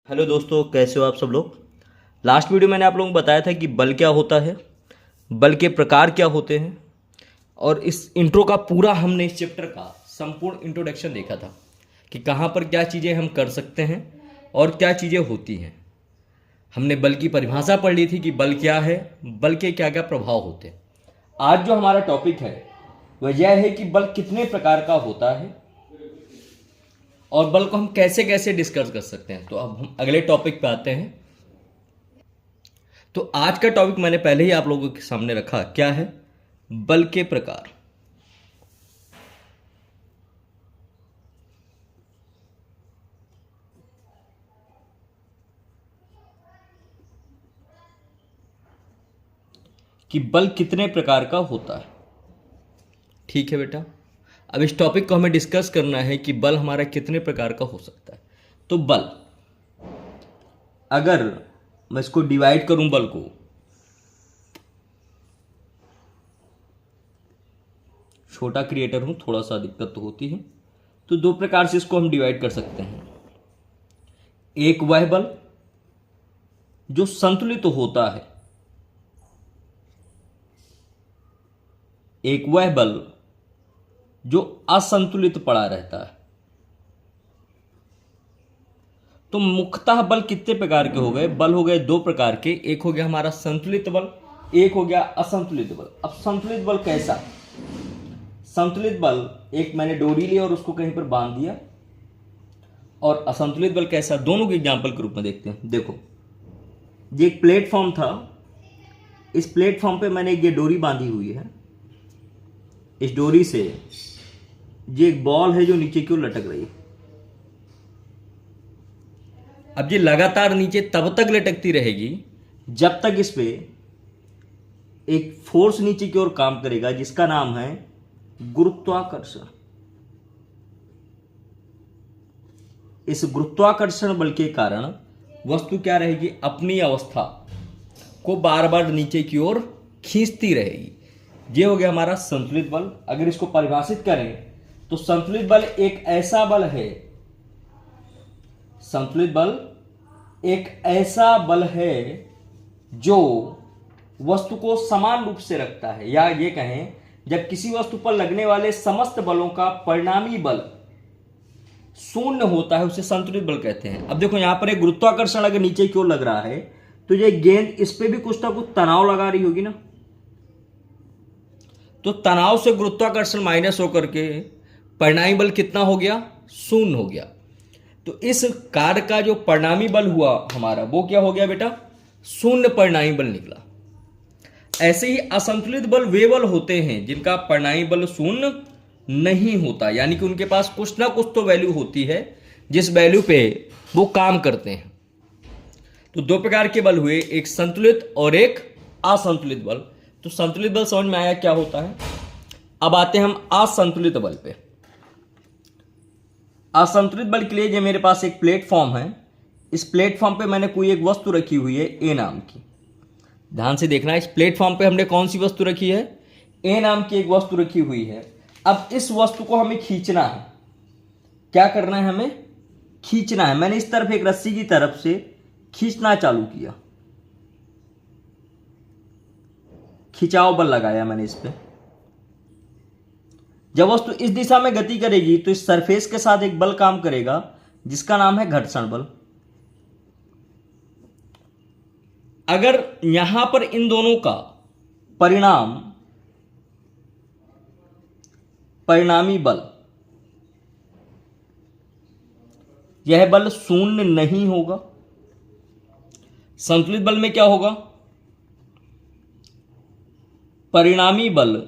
Hello दोस्तों, कैसे हो आप सब लोग। लास्ट वीडियो मैंने आप लोगों को बताया था कि बल क्या होता है, बल के प्रकार क्या होते हैं, और इस इंट्रो का पूरा हमने इस चैप्टर का संपूर्ण इंट्रोडक्शन देखा था कि कहाँ पर क्या चीज़ें हम कर सकते हैं और क्या चीज़ें होती हैं। हमने बल की परिभाषा पढ़ ली थी कि बल क्या है, बल के क्या क्या प्रभाव होते हैं। आज जो हमारा टॉपिक है वह यह है कि बल कितने प्रकार का होता है और बल को हम कैसे कैसे डिस्कस कर सकते हैं। तो अब हम अगले टॉपिक पे आते हैं। तो आज का टॉपिक मैंने पहले ही आप लोगों के सामने रखा, क्या है, बल के प्रकार। कि बल कितने प्रकार का होता है। ठीक है बेटा, अब इस टॉपिक को हमें डिस्कस करना है कि बल हमारा कितने प्रकार का हो सकता है। तो बल, अगर मैं इसको डिवाइड करूं, बल को छोटा क्रिएटर हूं, थोड़ा सा दिक्कत तो होती है, तो दो प्रकार से इसको हम डिवाइड कर सकते हैं। एक वह बल जो संतुलित तो होता है, एक वह बल जो असंतुलित पड़ा रहता है। तो मुख्यतः बल कितने प्रकार के हो गए? बल हो गए दो प्रकार के, एक हो गया हमारा संतुलित बल, एक हो गया असंतुलित बल। अब संतुलित बल कैसा? संतुलित बल, एक मैंने डोरी ली और उसको कहीं पर बांध दिया, और असंतुलित बल कैसा, दोनों के एग्जांपल के रूप में देखते हैं। देखो, ये एक प्लेटफॉर्म था, इस प्लेटफॉर्म पे मैंने ये डोरी बांधी हुई है, इस डोरी से ये एक बॉल है जो नीचे की ओर लटक रही है। अब ये लगातार नीचे तब तक लटकती रहेगी जब तक इस पे एक फोर्स नीचे की ओर काम करेगा जिसका नाम है गुरुत्वाकर्षण। इस गुरुत्वाकर्षण बल के कारण वस्तु क्या रहेगी, अपनी अवस्था को बार बार नीचे की ओर खींचती रहेगी। ये हो गया हमारा संतुलित बल। अगर इसको परिभाषित करें तो संतुलित बल एक ऐसा बल है, संतुलित बल एक ऐसा बल है जो वस्तु को समान रूप से रखता है, या ये कहें जब किसी वस्तु पर लगने वाले समस्त बलों का परिणामी बल शून्य होता है उसे संतुलित बल कहते हैं। अब देखो, यहां पर एक गुरुत्वाकर्षण अगर नीचे की ओर लग रहा है तो ये गेंद इस पे भी कुछ ना कुछ तनाव लगा रही होगी ना, तो तनाव से गुरुत्वाकर्षण माइनस होकर के परिणामी बल कितना हो गया, शून्य हो गया। तो इस कार्य का जो परिणामी बल हुआ हमारा वो क्या हो गया बेटा, शून्य परिणामी बल निकला। ऐसे ही असंतुलित बल वे बल होते हैं जिनका परिणामी बल शून्य नहीं होता, यानी कि उनके पास कुछ ना कुछ तो वैल्यू होती है जिस वैल्यू पे वो काम करते हैं। तो दो प्रकार के बल हुए, एक संतुलित और एक असंतुलित बल। तो संतुलित बल समझ में आया क्या होता है। अब आते हैं हम असंतुलित बल पे। असंतुलित बल के लिए ये मेरे पास एक प्लेटफॉर्म है, इस प्लेटफॉर्म पे मैंने कोई एक वस्तु रखी हुई है ए नाम की। ध्यान से देखना, इस प्लेटफॉर्म पे हमने कौन सी वस्तु रखी है, ए नाम की एक वस्तु रखी हुई है। अब इस वस्तु को हमें खींचना है। क्या करना है, हमें खींचना है। मैंने इस तरफ एक रस्सी की तरफ से खींचना चालू किया, खिंचाव बल लगाया मैंने इस पे। जब वस्तु इस दिशा में गति करेगी तो इस सरफेस के साथ एक बल काम करेगा जिसका नाम है घर्षण बल। अगर यहां पर इन दोनों का परिणामी बल, यह बल शून्य नहीं होगा। संतुलित बल में क्या होगा, परिणामी बल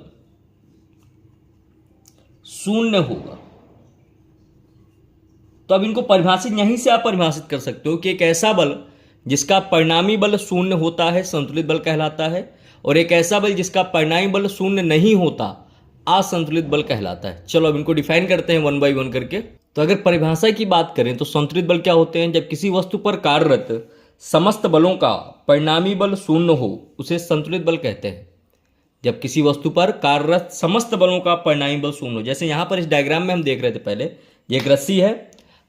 शून्य होगा। तो अब इनको परिभाषित यहीं से आप परिभाषित कर सकते हो कि एक ऐसा बल जिसका परिणामी बल शून्य होता है संतुलित बल कहलाता है, और एक ऐसा बल जिसका परिणामी बल शून्य नहीं होता असंतुलित बल कहलाता है। चलो अब इनको डिफाइन करते हैं वन बाय वन करके। तो अगर परिभाषा की बात करें तो संतुलित बल क्या होते हैं, जब किसी वस्तु पर कार्यरत समस्त बलों का परिणामी बल शून्य हो उसे संतुलित बल कहते हैं। जब किसी वस्तु पर कार्यरत समस्त बलों का परिणामी बल शून्य हो, जैसे यहां पर इस डायग्राम में हम देख रहे थे पहले, ये एक रस्सी है,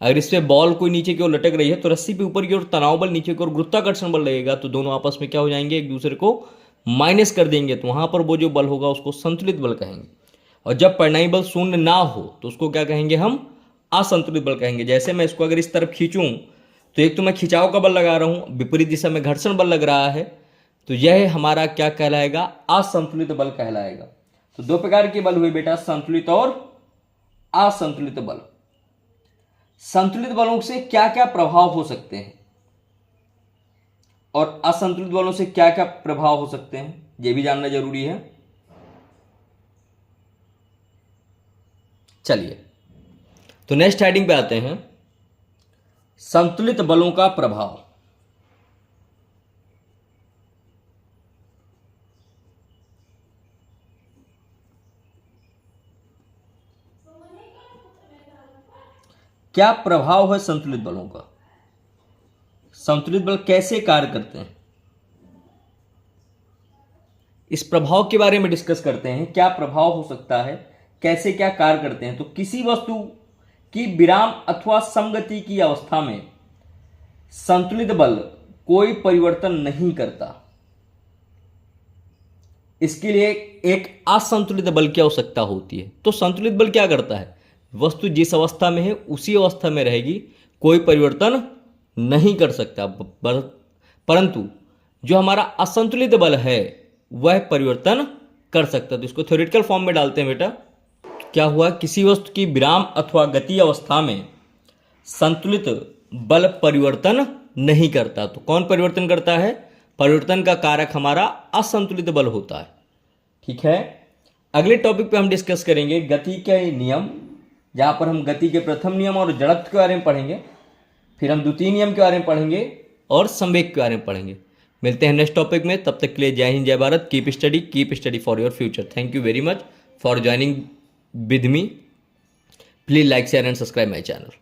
अगर इस पे बॉल कोई नीचे की ओर लटक रही है तो रस्सी पे ऊपर की ओर तनाव बल, नीचे की ओर गुरुत्वाकर्षण बल लगेगा, तो दोनों आपस में क्या हो जाएंगे, एक दूसरे को माइनस कर देंगे, तो वहां पर वो जो बल होगा उसको संतुलित बल कहेंगे। और जब परिणामी बल शून्य ना हो तो उसको क्या कहेंगे, हम असंतुलित बल कहेंगे। जैसे मैं इसको अगर इस तरफ खींचूं तो एक तो मैं खिंचाव का बल लगा रहा हूं, विपरीत दिशा में घर्षण बल लग रहा है, तो यह हमारा क्या कहलाएगा, असंतुलित बल कहलाएगा। तो दो प्रकार के बल हुए बेटा, संतुलित और असंतुलित बल। संतुलित बलों से क्या क्या प्रभाव हो सकते हैं और असंतुलित बलों से क्या क्या प्रभाव हो सकते हैं, यह भी जानना जरूरी है। चलिए तो नेक्स्ट हेडिंग पे आते हैं, संतुलित बलों का प्रभाव। क्या प्रभाव है संतुलित बलों का, संतुलित बल कैसे कार्य करते हैं, इस प्रभाव के बारे में डिस्कस करते हैं। क्या प्रभाव हो सकता है, कैसे क्या कार्य करते हैं। तो किसी वस्तु की विराम अथवा समगति की अवस्था में संतुलित बल कोई परिवर्तन नहीं करता, इसके लिए एक असंतुलित बल की आवश्यकता होती है। तो संतुलित बल क्या करता है, वस्तु जिस अवस्था में है उसी अवस्था में रहेगी, कोई परिवर्तन नहीं कर सकता, परंतु जो हमारा असंतुलित बल है वह परिवर्तन कर सकता है। तो इसको थ्योरेटिकल फॉर्म में डालते हैं बेटा। क्या हुआ, किसी वस्तु की विराम अथवा गति अवस्था में संतुलित बल परिवर्तन नहीं करता। तो कौन परिवर्तन करता है, परिवर्तन का कारक हमारा असंतुलित बल होता है। ठीक है, अगले टॉपिक पे हम डिस्कस करेंगे गति के नियम, जहां पर हम गति के प्रथम नियम और जड़त्व के बारे में पढ़ेंगे, फिर हम द्वितीय नियम के बारे में पढ़ेंगे और संवेग के बारे में पढ़ेंगे। मिलते हैं नेक्स्ट टॉपिक में, तब तक के लिए जय हिंद जय Bharat. Keep study for your future. Thank you very much for joining with me. Please like, share and subscribe my channel.